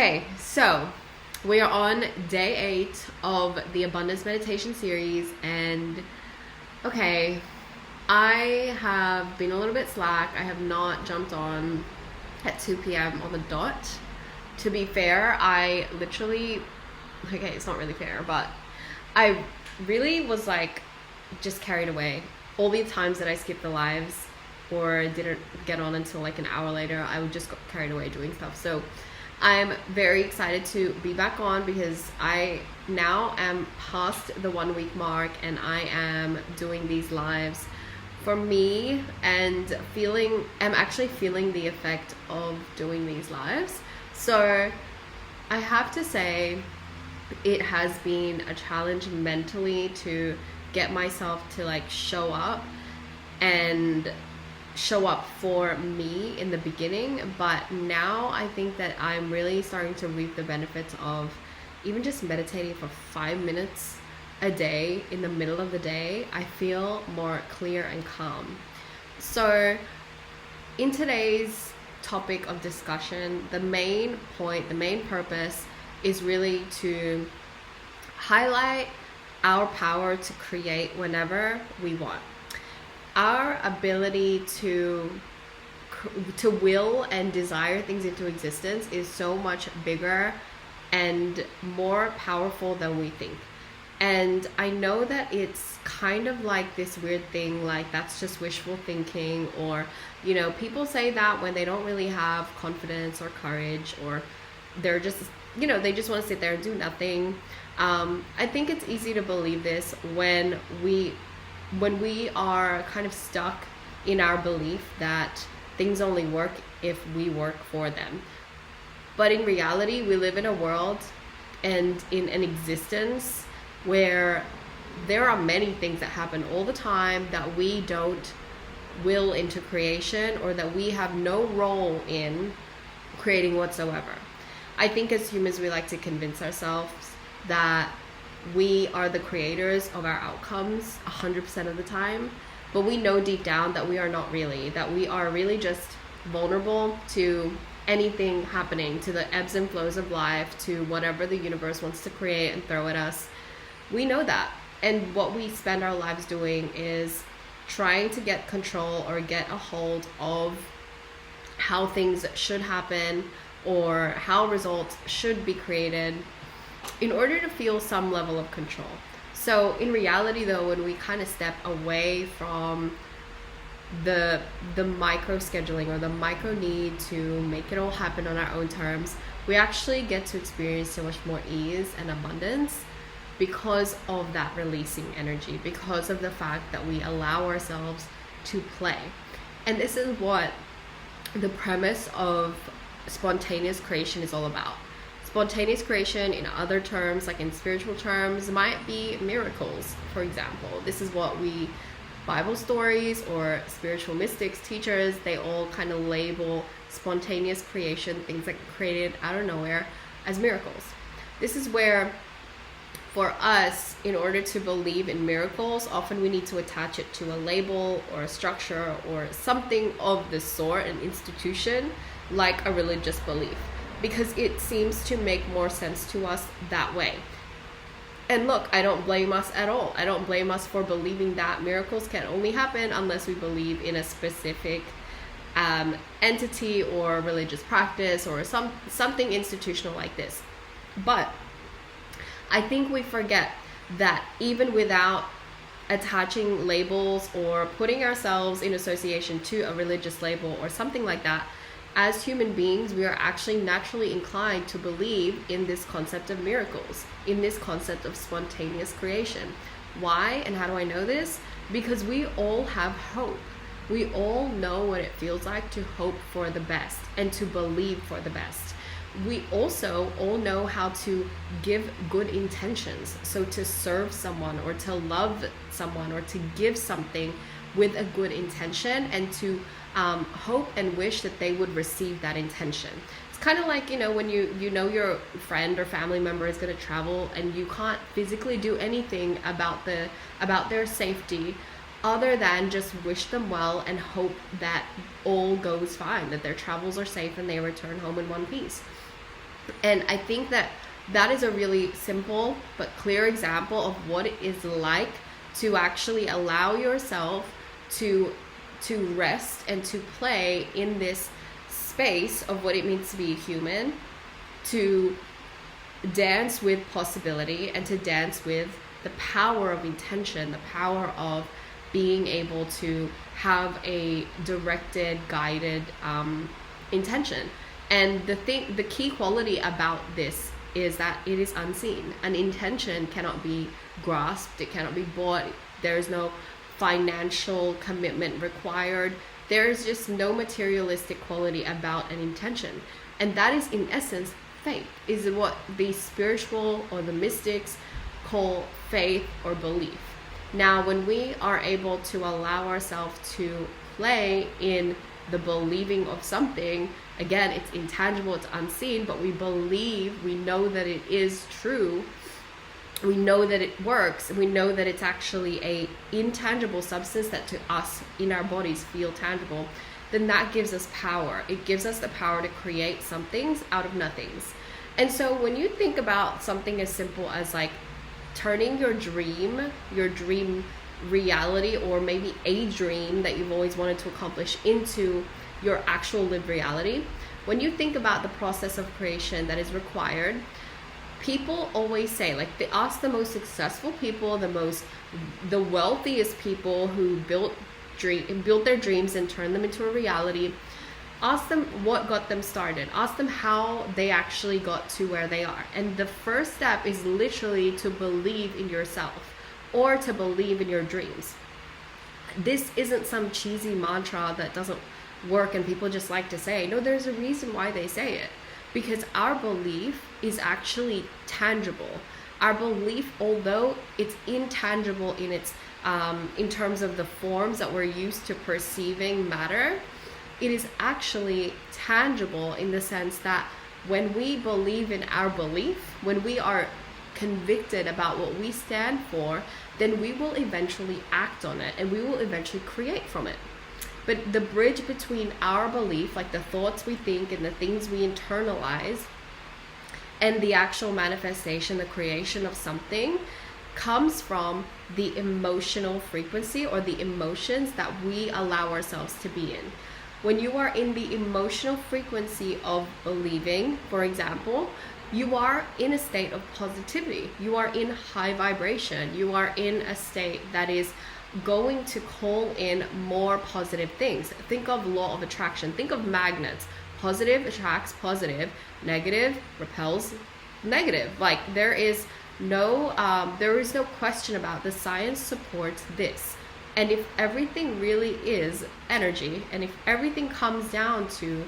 Okay, so we are on day 8 of the Abundance Meditation series, and okay, I have been a little bit slack. I have not jumped on at 2 p.m. on the dot. To be fair, I literally, okay, it's not really fair, but I really was like just carried away. All the times that I skipped the lives or didn't get on until like an hour later, I would just got carried away doing stuff. So I'm very excited to be back on because I now am past the 1 week mark and I am doing these lives for me and I'm actually feeling the effect of doing these lives. So I have to say it has been a challenge mentally to get myself to like show up for me in the beginning, but now I think that I'm really starting to reap the benefits of even just meditating for 5 minutes a day in the middle of the day. I feel more clear and calm. So in today's topic of discussion, the main purpose is really to highlight our power to create whenever we want. Our ability to will and desire things into existence is so much bigger and more powerful than we think. And I know that it's kind of like this weird thing, like that's just wishful thinking, or, you know, people say that when they don't really have confidence or courage, or they're just, you know, they just want to sit there and do nothing. I think it's easy to believe this when we are kind of stuck in our belief that things only work if we work for them. But in reality, we live in a world and in an existence where there are many things that happen all the time that we don't will into creation, or that we have no role in creating whatsoever. I think as humans, we like to convince ourselves that we are the creators of our outcomes 100% of the time, but we know deep down that we are not really, that we are really just vulnerable to anything happening, to the ebbs and flows of life, to whatever the universe wants to create and throw at us. We know that, and what we spend our lives doing is trying to get control or get a hold of how things should happen or how results should be created in order to feel some level of control. So in reality though, when we kind of step away from the micro scheduling or the micro need to make it all happen on our own terms, we actually get to experience so much more ease and abundance because of that releasing energy, because of the fact that we allow ourselves to play. And this is what the premise of spontaneous creation is all about. Spontaneous creation, in other terms, like in spiritual terms, might be miracles, for example. This is what Bible stories or spiritual mystics, teachers, they all kind of label spontaneous creation, things that are created out of nowhere, as miracles. This is where, for us, in order to believe in miracles, often we need to attach it to a label or a structure or something of the sort, an institution, like a religious belief, because it seems to make more sense to us that way. And look, I don't blame us at all. I don't blame us for believing that miracles can only happen unless we believe in a specific entity or religious practice or something institutional like this. But I think we forget that even without attaching labels or putting ourselves in association to a religious label or something like that, as human beings, we are actually naturally inclined to believe in this concept of miracles, in this concept of spontaneous creation. Why and how do I know this? Because we all have hope. We all know what it feels like to hope for the best and to believe for the best. We also all know how to give good intentions. So to serve someone or to love someone or to give something with a good intention and to hope and wish that they would receive that intention. It's kind of like, you know, when you know your friend or family member is going to travel and you can't physically do anything about their safety other than just wish them well and hope that all goes fine, that their travels are safe and they return home in one piece. And I think that that is a really simple but clear example of what it is like to actually allow yourself to rest and to play in this space of what it means to be a human, to dance with possibility, and to dance with the power of intention, the power of being able to have a directed, guided intention. And the key quality about this is that it is unseen. An intention cannot be grasped, it cannot be bought. There is no financial commitment required. There is just no materialistic quality about an intention. And that is, in essence, faith, is what the spiritual or the mystics call faith or belief. Now, when we are able to allow ourselves to play in the believing of something, again, it's intangible, it's unseen, but we believe, we know that it is true, we know that it works, we know that it's actually a intangible substance that to us in our bodies feel tangible, then that gives us power. It gives us the power to create some things out of nothings. And so when you think about something as simple as like turning your dream reality, or maybe a dream that you've always wanted to accomplish, into your actual lived reality, when you think about the process of creation that is required, people always say, like, they ask the most successful people, the wealthiest people who built their dreams and turned them into a reality, ask them what got them started, ask them how they actually got to where they are. And the first step is literally to believe in yourself, or to believe in your dreams. This isn't some cheesy mantra that doesn't work and people just like to say. No, there's a reason why they say it, because our belief is actually tangible. Our belief, although it's intangible in its in terms of the forms that we're used to perceiving matter, it is actually tangible in the sense that when we believe in our belief, when we are convicted about what we stand for, then we will eventually act on it and we will eventually create from it. But the bridge between our belief, like the thoughts we think and the things we internalize, and the actual manifestation, the creation of something, comes from the emotional frequency or the emotions that we allow ourselves to be in. When you are in the emotional frequency of believing, for example, you are in a state of positivity. You are in high vibration. You are in a state that is going to call in more positive things. Think of law of attraction. Think of magnets. Positive attracts positive. Negative repels negative. Like, there is no question about the science supports this. And if everything really is energy, and if everything comes down to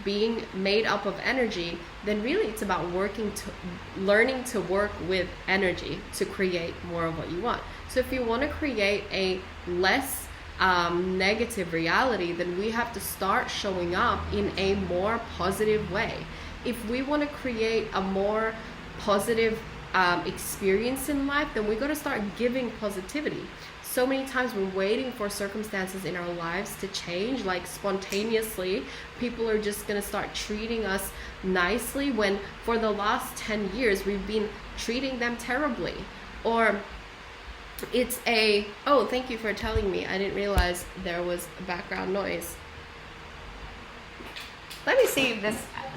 being made up of energy, then really it's about learning to work with energy to create more of what you want. So if you want to create a less negative reality, then we have to start showing up in a more positive way. If we want to create a more positive experience in life, then we got to start giving positivity. So many times we're waiting for circumstances in our lives to change, like spontaneously. People are just going to start treating us nicely when for the last 10 years we've been treating them terribly. Or it's oh, thank you for telling me. I didn't realize there was background noise. Let me see if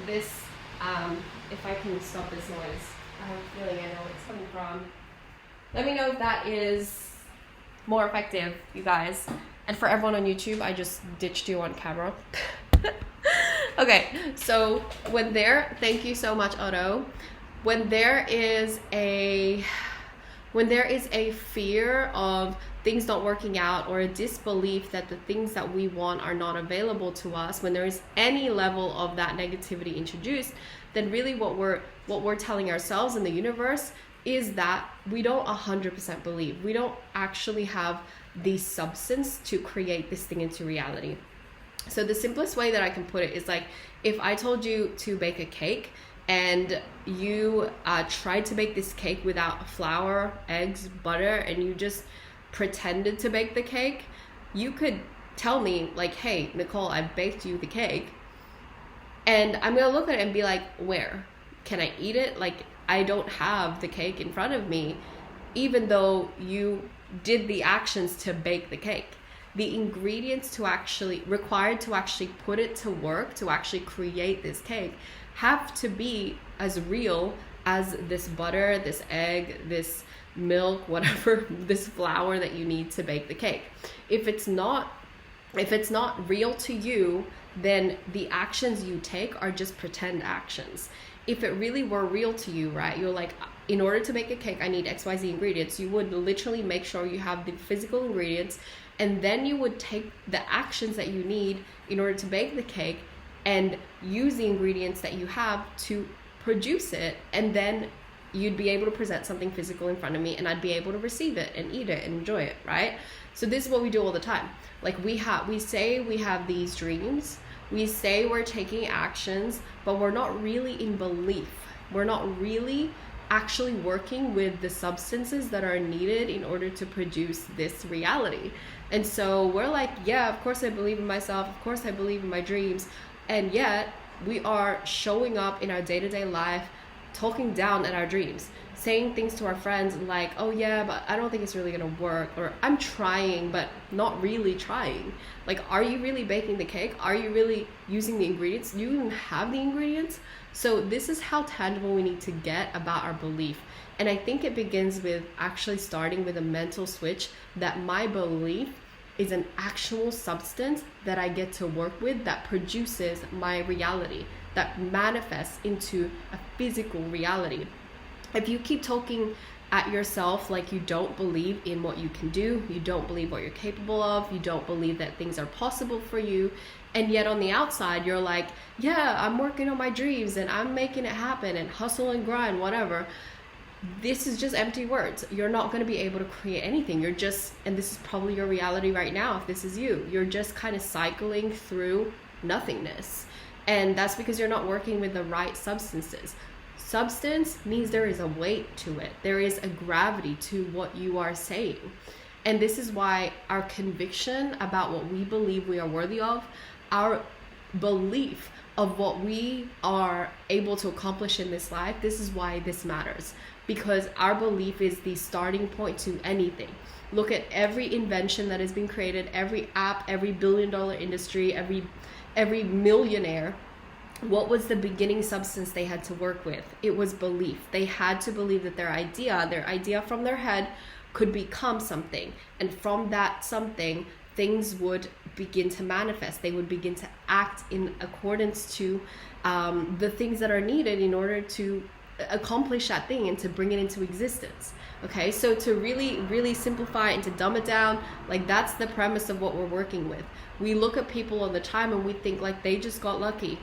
if I can stop this noise. I have a feeling I know where it's coming from. Let me know if that is more effective, you guys. And for everyone on YouTube, I just ditched you on camera. Okay, so thank you so much, Otto. When there is a fear of things not working out, or a disbelief that the things that we want are not available to us, when there is any level of that negativity introduced, then really what we're telling ourselves in the universe is that we don't 100% believe. We don't actually have the substance to create this thing into reality. So the simplest way that I can put it is like, if I told you to bake a cake and you tried to bake this cake without flour, eggs, butter, and you just pretended to bake the cake, you could tell me like, hey, Nicole, I baked you the cake. And I'm going to look at it and be like, where? can I eat it? Like, I don't have the cake in front of me, even though you did the actions to bake the cake. The ingredients required to actually put it to work, to actually create this cake, have to be as real as this butter, this egg, this milk, whatever, this flour that you need to bake the cake. If it's not real to you, then the actions you take are just pretend actions. If it really were real to you, right, you're like, in order to make a cake, I need XYZ ingredients. You would literally make sure you have the physical ingredients, and then you would take the actions that you need in order to bake the cake and use the ingredients that you have to produce it, and then you'd be able to present something physical in front of me, and I'd be able to receive it and eat it and enjoy it, right? So this is what we do all the time. Like, we say we have these dreams, we say we're taking actions, but we're not really in belief. We're not really actually working with the substances that are needed in order to produce this reality. And so we're like, yeah, of course I believe in myself, of course I believe in my dreams, and yet we are showing up in our day-to-day life talking down at our dreams, saying things to our friends like, oh yeah, but I don't think it's really gonna work, or I'm trying but not really trying. Like, are you really baking the cake? Are you really using the ingredients? Do you even have the ingredients? So this is how tangible we need to get about our belief. And I think it begins with actually starting with a mental switch that my belief is an actual substance that I get to work with, that produces my reality, that manifests into a physical reality. If you keep talking at yourself like you don't believe in what you can do, you don't believe what you're capable of, you don't believe that things are possible for you, and yet on the outside you're like, yeah, I'm working on my dreams and I'm making it happen and hustle and grind, whatever. This is just empty words. You're not going to be able to create anything. You're just, and this is probably your reality right now if this is you're just kind of cycling through nothingness. And that's because you're not working with the right substances. Substance means there is a weight to it. There is a gravity to what you are saying. And this is why our conviction about what we believe we are worthy of, our belief of what we are able to accomplish in this life, this is why this matters. Because our belief is the starting point to anything. Look at every invention that has been created, every app, every billion-dollar industry, every millionaire. What was the beginning substance they had to work with? It was belief. They had to believe that their idea from their head could become something. And from that something, things would begin to manifest. They would begin to act in accordance to the things that are needed in order to accomplish that thing and to bring it into existence. Okay, so to really simplify and to dumb it down, like, that's the premise of what we're working with. We look at people all the time and we think like they just got lucky,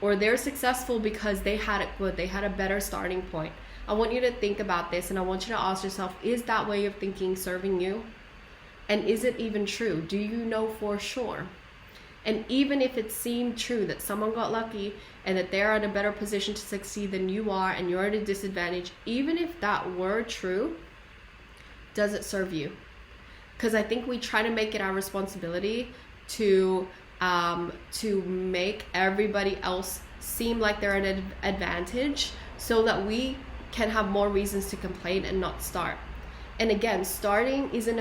or they're successful because they had it good, they had a better starting point. I want you to think about this, and I want you to ask yourself, is that way of thinking serving you? And is it even true? Do you know for sure? And even if it seemed true that someone got lucky and that they're in a better position to succeed than you are and you're at a disadvantage, even if that were true, does it serve you? Because I think we try to make it our responsibility to make everybody else seem like they're at an advantage so that we can have more reasons to complain and not start. And again, starting isn't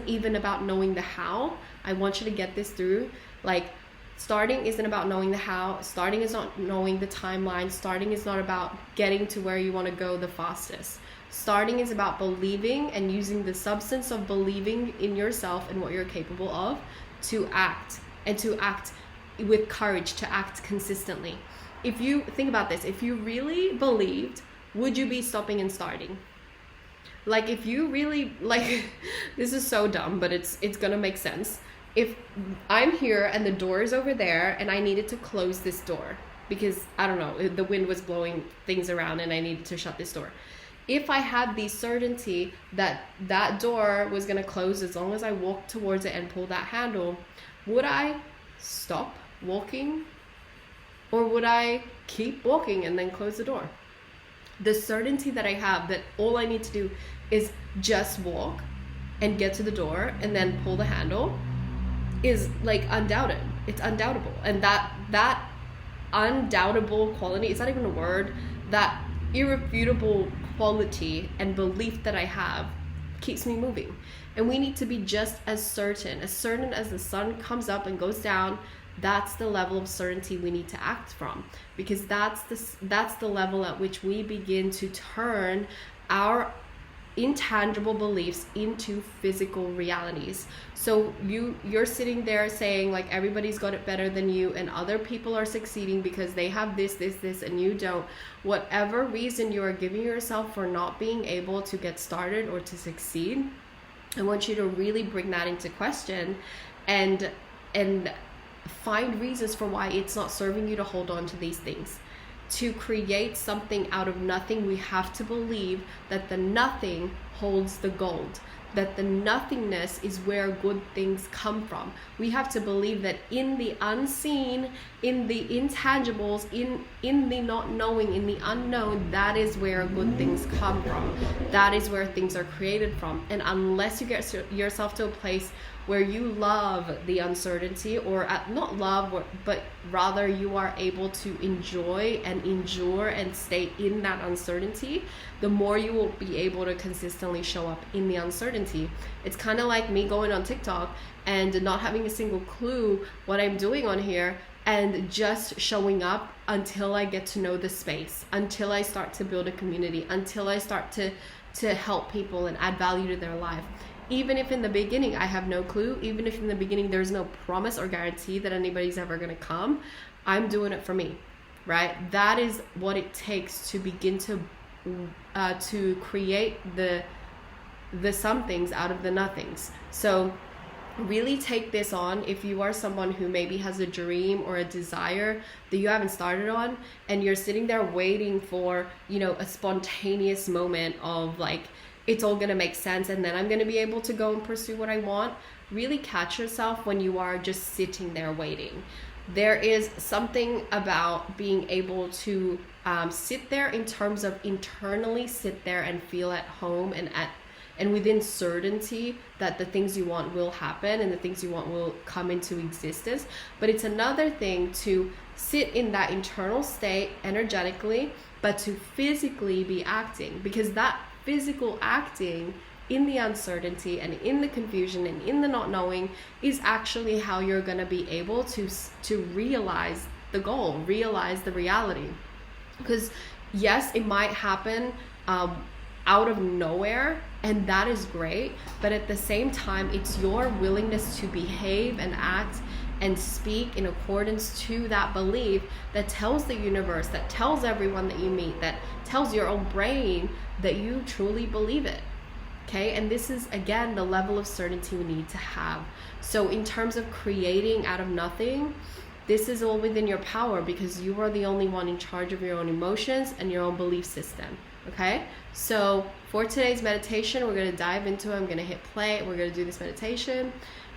even about knowing the how. I want you to get this through. Like, starting isn't about knowing the how. Starting is not knowing the timeline. Starting is not about getting to where you want to go the fastest. Starting is about believing and using the substance of believing in yourself and what you're capable of to act, and to act with courage, to act consistently. If you think about this, if you really believed, would you be stopping and starting? Like, if you really, like, this is so dumb, but it's gonna make sense. If I'm here and the door is over there and I needed to close this door because, I don't know, the wind was blowing things around and I needed to shut this door. If I had the certainty that that door was gonna close as long as I walked towards it and pulled that handle, would I stop walking? Or would I keep walking and then close the door? The certainty that I have that all I need to do is just walk and get to the door and then pull the handle is like undoubted. It's undoubtable. And that undoubtable quality, it's not even a word, that irrefutable quality and belief that I have keeps me moving. And we need to be just as certain as the sun comes up and goes down. That's the level of certainty we need to act from, because that's the level at which we begin to turn our intangible beliefs into physical realities. So you're sitting there saying like everybody's got it better than you and other people are succeeding because they have this and you don't. Whatever reason you are giving yourself for not being able to get started or to succeed, I want you to really bring that into question and find reasons for why it's not serving you to hold on to these things. To create something out of nothing, we have to believe that the nothing holds the gold, that the nothingness is where good things come from. We have to believe that in the unseen, in the intangibles, in the not knowing, in the unknown, that is where good things come from. That is where things are created from. And unless you get yourself to a place where you love the uncertainty, or not love, but rather you are able to enjoy and endure and stay in that uncertainty, the more you will be able to consistently show up in the uncertainty. It's kind of like me going on TikTok and not having a single clue what I'm doing on here, and just showing up until I get to know the space, until I start to build a community, until I start to help people and add value to their life. Even if in the beginning I have no clue, even if in the beginning there's no promise or guarantee that anybody's ever going to come, I'm doing it for me, right? That is what it takes to begin to create the somethings out of the nothings. So really take this on. If you are someone who maybe has a dream or a desire that you haven't started on, and you're sitting there waiting for, a spontaneous moment of like, it's all going to make sense and then I'm going to be able to go and pursue what I want, really catch yourself when you are just sitting there waiting. There is something about being able to sit there in terms of internally sit there and feel at home and within certainty that the things you want will happen and the things you want will come into existence. But it's another thing to sit in that internal state energetically, but to physically be acting, because that physical acting in the uncertainty and in the confusion and in the not knowing is actually how you're going to be able to realize the goal, realize the reality. Because yes, it might happen out of nowhere, and that is great, but at the same time, it's your willingness to behave and act and speak in accordance to that belief that tells the universe, that tells everyone that you meet, that tells your own brain that you truly believe it. Okay, and this is again the level of certainty we need to have. So in terms of creating out of nothing, this is all within your power, because you are the only one in charge of your own emotions and your own belief system. Okay, so for today's meditation, we're going to dive into it. I'm going to hit play, we're going to do this meditation,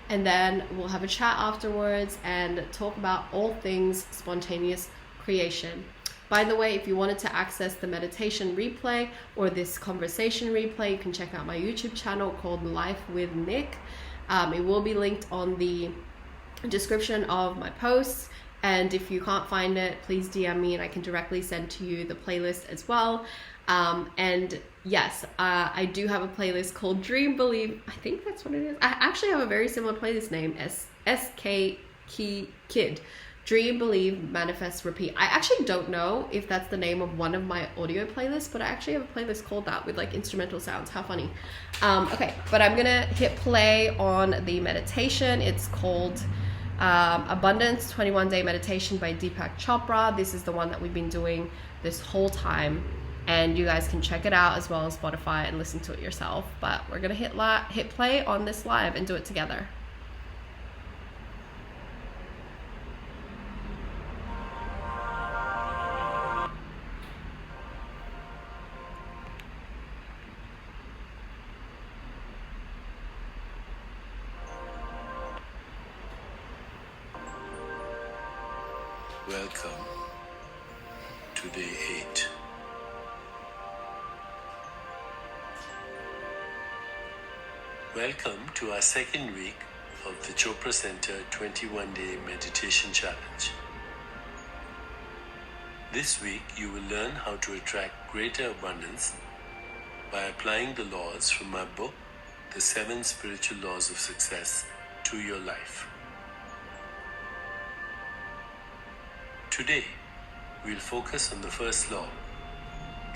and then we'll have a chat afterwards and talk about all things spontaneous creation. By the way, if you wanted to access the meditation replay or this conversation replay, you can check out my YouTube channel called Life with Nick. It will be linked on the description of my posts. And if you can't find it, please DM me and I can directly send to you the playlist as well. And yes, I do have a playlist called Dream Believe. I think that's what it is. I actually have a very similar playlist name, SK Kid. Dream, Believe, Manifest, Repeat. I actually don't know if that's the name of one of my audio playlists, but I actually have a playlist called that with like instrumental sounds. How funny. Okay, but I'm gonna hit play on the meditation. It's called Abundance 21 Day Meditation by Deepak Chopra. This is the one that we've been doing this whole time, and you guys can check it out as well as Spotify and listen to it yourself. But we're gonna hit play on this live and do it together. Welcome to day 8. Welcome to our second week of the Chopra Center 21-Day Meditation Challenge. This week, you will learn how to attract greater abundance by applying the laws from my book, The 7 Spiritual Laws of Success, to your life. Today, we'll focus on the first law,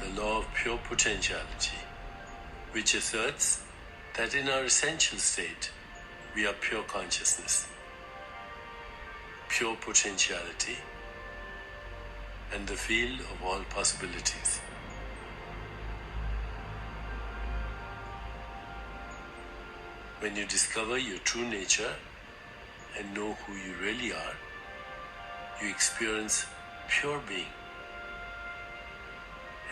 the law of pure potentiality, which asserts that in our essential state, we are pure consciousness, pure potentiality, and the field of all possibilities. When you discover your true nature and know who you really are, you experience pure being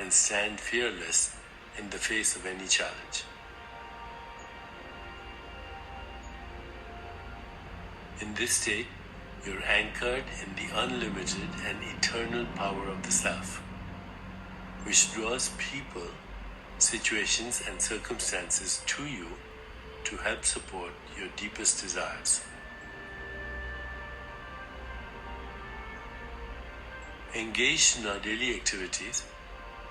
and stand fearless in the face of any challenge. In this state, you're anchored in the unlimited and eternal power of the self, which draws people, situations, and circumstances to you to help support your deepest desires. Engaged in our daily activities,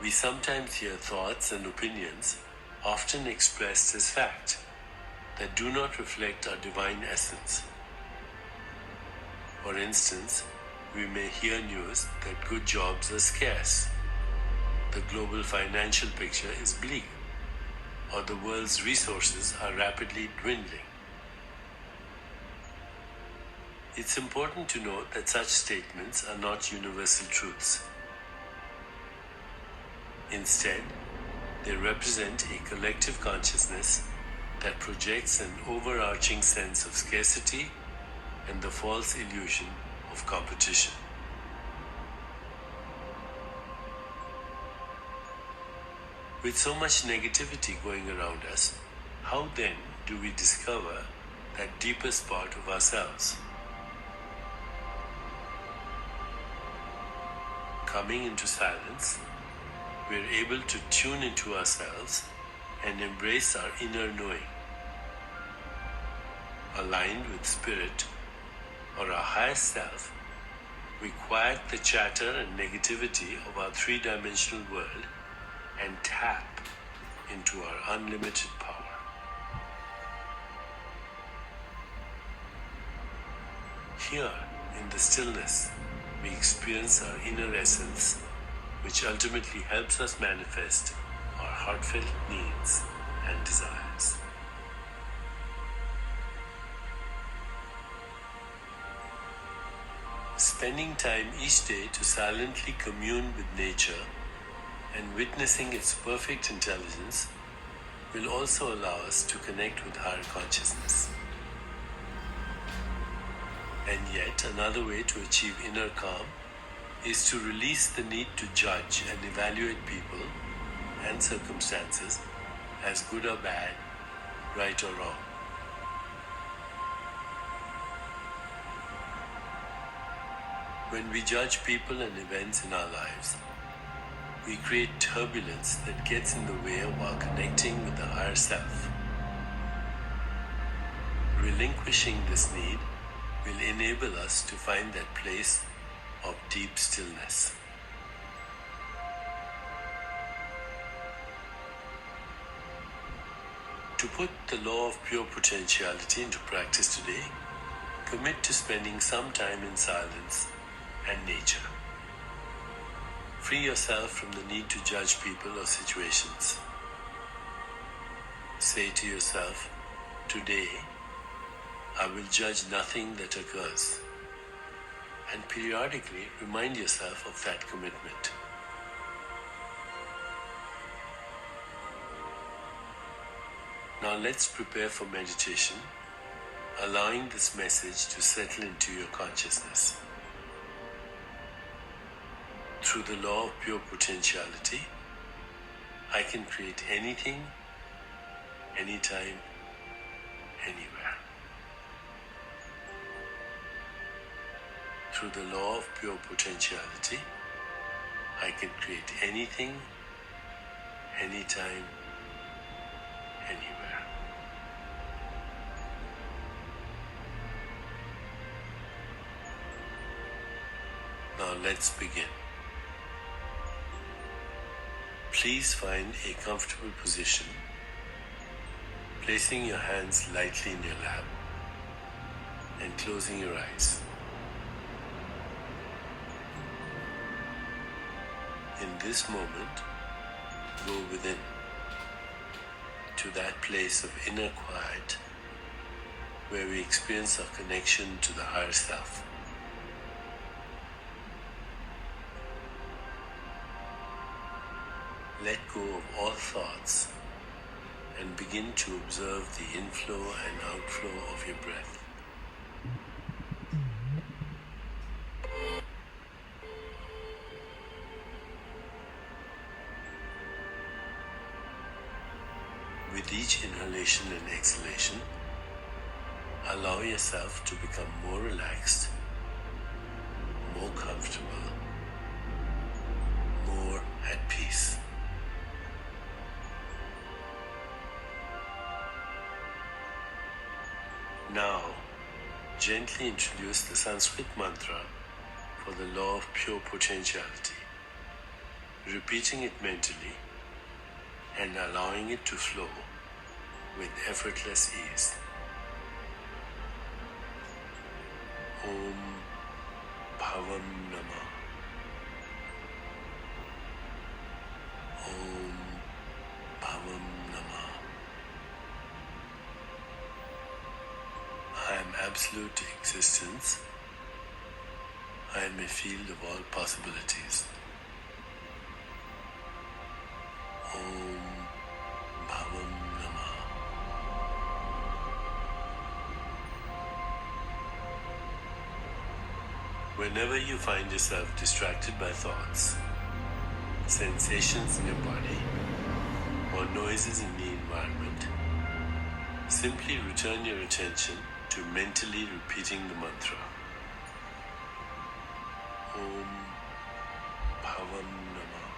we sometimes hear thoughts and opinions, often expressed as fact, that do not reflect our divine essence. For instance, we may hear news that good jobs are scarce, the global financial picture is bleak, or the world's resources are rapidly dwindling. It's important to note that such statements are not universal truths. Instead, they represent a collective consciousness that projects an overarching sense of scarcity and the false illusion of competition. With so much negativity going around us, how then do we discover that deepest part of ourselves? Coming into silence, we are able to tune into ourselves and embrace our inner knowing. Aligned with spirit or our higher self, we quiet the chatter and negativity of our three-dimensional world and tap into our unlimited power. Here, in the stillness, we experience our inner essence, which ultimately helps us manifest our heartfelt needs and desires. Spending time each day to silently commune with nature and witnessing its perfect intelligence will also allow us to connect with higher consciousness. And yet, another way to achieve inner calm is to release the need to judge and evaluate people and circumstances as good or bad, right or wrong. When we judge people and events in our lives, we create turbulence that gets in the way of our connecting with the higher self. Relinquishing this need will enable us to find that place of deep stillness. To put the law of pure potentiality into practice today, commit to spending some time in silence and nature. Free yourself from the need to judge people or situations. Say to yourself, today, I will judge nothing that occurs. And periodically remind yourself of that commitment. Now let's prepare for meditation, allowing this message to settle into your consciousness. Through the law of pure potentiality, I can create anything, anytime, anywhere. Through the law of pure potentiality, I can create anything, anytime, anywhere. Now let's begin. Please find a comfortable position, placing your hands lightly in your lap and closing your eyes. In this moment, go within to that place of inner quiet where we experience our connection to the higher self. Let go of all thoughts and begin to observe the inflow and outflow of your breath. With each inhalation and exhalation, allow yourself to become more relaxed, more comfortable, more at peace. Now, gently introduce the Sanskrit mantra for the law of pure potentiality, repeating it mentally and allowing it to flow with effortless ease. Om Bhavam Namah. Om Bhavam Namah. I am absolute existence. I am a field of all possibilities. Om Bhavam Namah. Whenever you find yourself distracted by thoughts, sensations in your body, or noises in the environment, simply return your attention to mentally repeating the mantra. Om Bhavam Namah.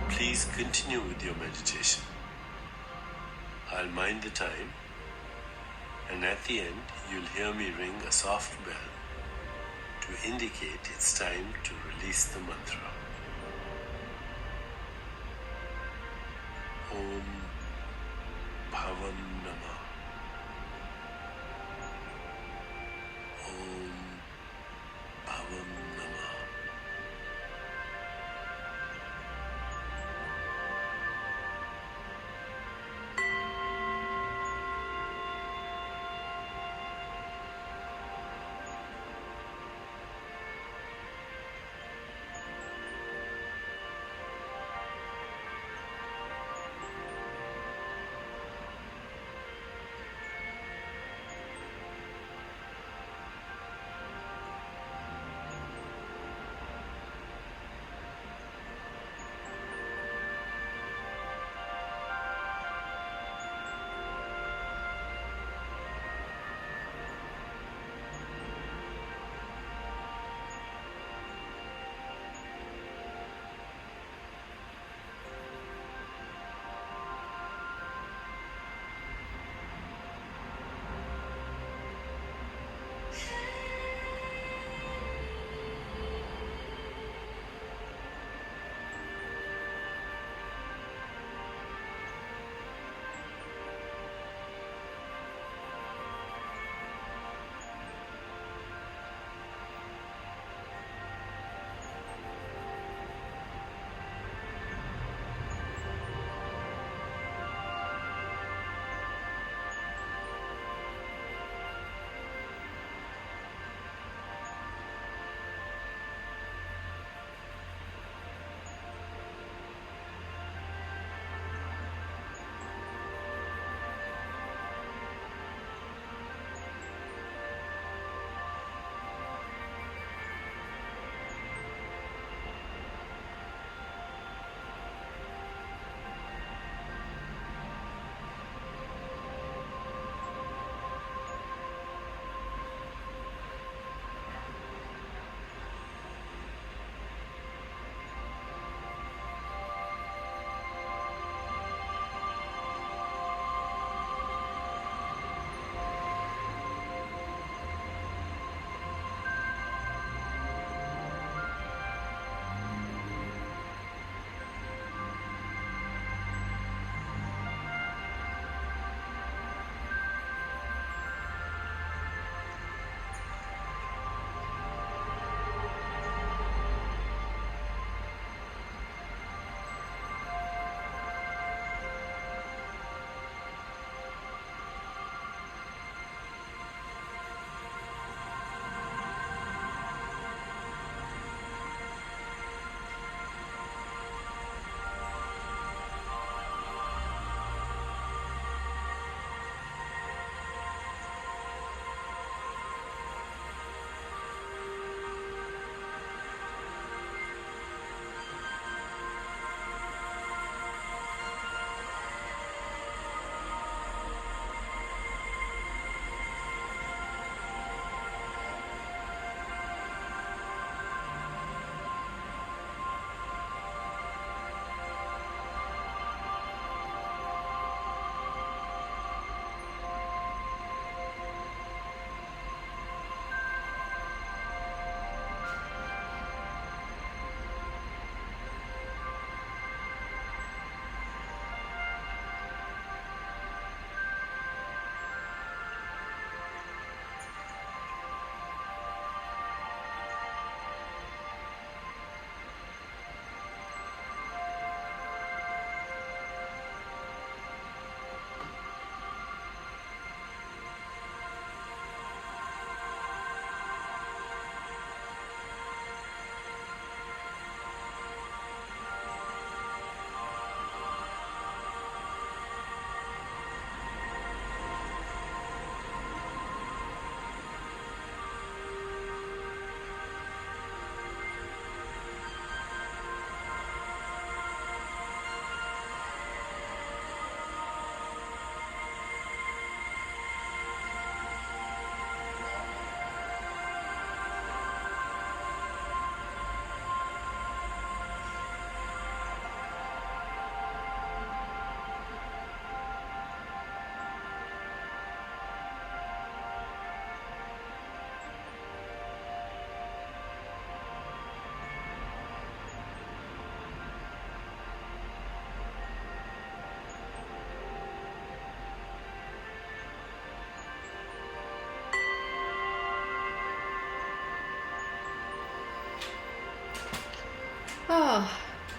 Please continue with your meditation. I'll mind the time, and at the end you'll hear me ring a soft bell to indicate it's time to release the mantra. Om Bhavam Namah. Om Bhavam Namah. Oh,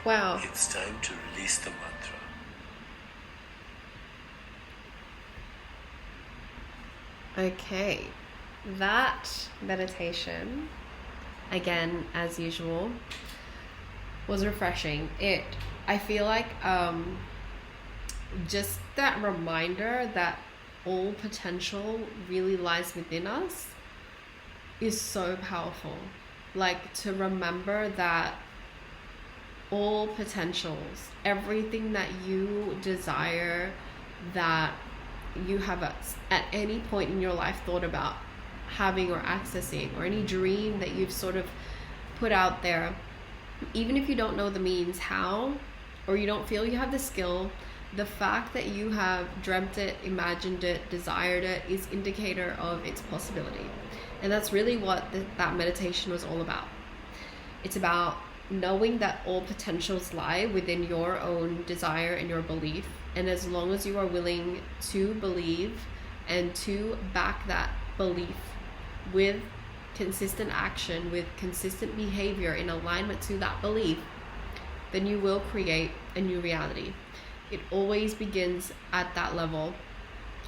wow. It's time to release the mantra. Okay, that meditation, again, as usual, was refreshing. I feel like just that reminder that all potential really lies within us is so powerful. Like, to remember that all potentials, everything that you desire, that you have at any point in your life thought about having or accessing, or any dream that you've sort of put out there, even if you don't know the means how, or you don't feel you have the skill, the fact that you have dreamt it, imagined it, desired it is indicator of its possibility. And that's really what that meditation was all about. It's about knowing that all potentials lie within your own desire and your belief. And as long as you are willing to believe and to back that belief with consistent action, with consistent behavior in alignment to that belief, then you will create a new reality. It always begins at that level,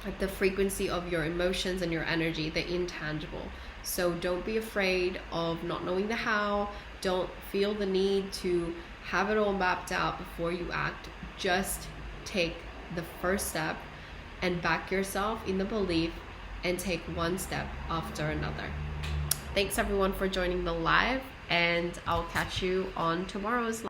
at the frequency of your emotions and your energy, the intangible. So don't be afraid of not knowing the how. Don't feel the need to have it all mapped out before you act. Just take the first step and back yourself in the belief and take one step after another. Thanks everyone for joining the live, and I'll catch you on tomorrow's live.